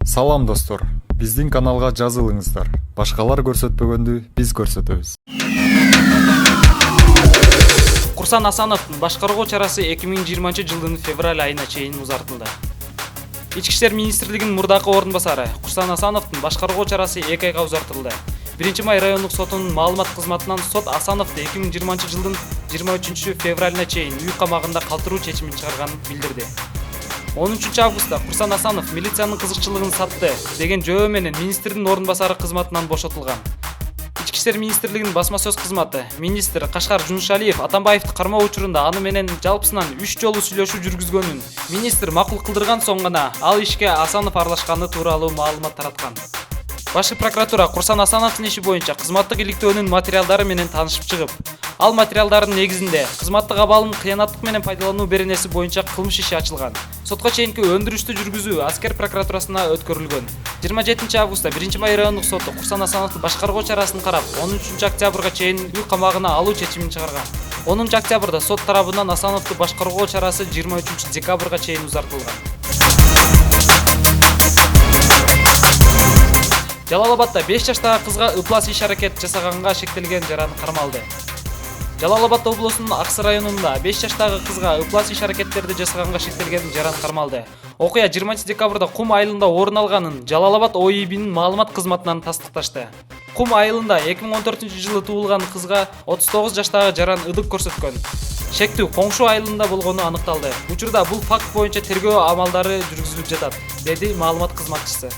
Салам достор, биздин каналга жазылыңыздар. Башкалар көрсөтпөгөндү биз көрсөтөбүз. Курсан Асановдун башкаруу чарасы 2020 жылдын февраль айына чейин узартылды. Ички иштер министрлигинин мурдакы орун басары Курсан Асановдун башкаруу чарасы 2 айга узартылды. 1-май райондук сотунун маалымат кызматынан сот Асановду 2020 жылдын 23 февралына чейин үй камагында калтыруу чечимин чыгарганын билдирди. 13 августта Курсан Асанов милициянын кызыкчылыгын сатты деген жөө менен министрдин орун басары кызматынан бошотулган. Ички иштер министрлигинин басма сөз кызматы министр Кашкар Жунушалиев Атамбаевди кармоо учурунда аны менен жалпысынан 3 жолу сүйлөшүү жүргүзгөнүн министр макул кылдырган соң гана ал ишке Асанов аралашканы тууралуу маалымат тараткан. Башкы прокуратура Курсан Асановдун иши боюнча кызматтык иликтөөнүн материалдары менен таанышып чыгып, ал материалдардын негизинде кызматтык абалын кыянаттык менен пайдалануу беренеси боюнча кылмыш иши ачылган. Сотко чейинки өндүрүштү жүргүзүү аскер прокуратурасына өткөрүлгөн. 27 августта 1-май райондук соту Курсан Асановду башкаруу чарасын карап, 13 октябрга чейин үй камагына алуу чечимин чыгарган. 10 октябрда сот тарабынан Асановду башкаруу чарасы 23 декабрга чейин узартылган. Жалал-Абадда 5 жаштагы кызга ыплас иш-аракет жасаганга шектелген жаран кармалды. Жалал-Абад облусунун Аксы районунда 5 жаштагы кызга ыплас иш-аракеттерди жасаганга шектелген жаран кармалды. Окуя 20 декабрда Кум айылында орун алганын Жалал-Абад ОИБ'нин маалымат кызматынан тастыкташты. Кум айылында 2014-жылы туулган кызга 39 жаштагы жаран ыдык көрсөткөн. Шектүү коңшу айылында болгону аныкталды. Учурда бул факт боюнча тергөө амалдары жүргүзүлүп жатат, деди маалымат кызматчысы.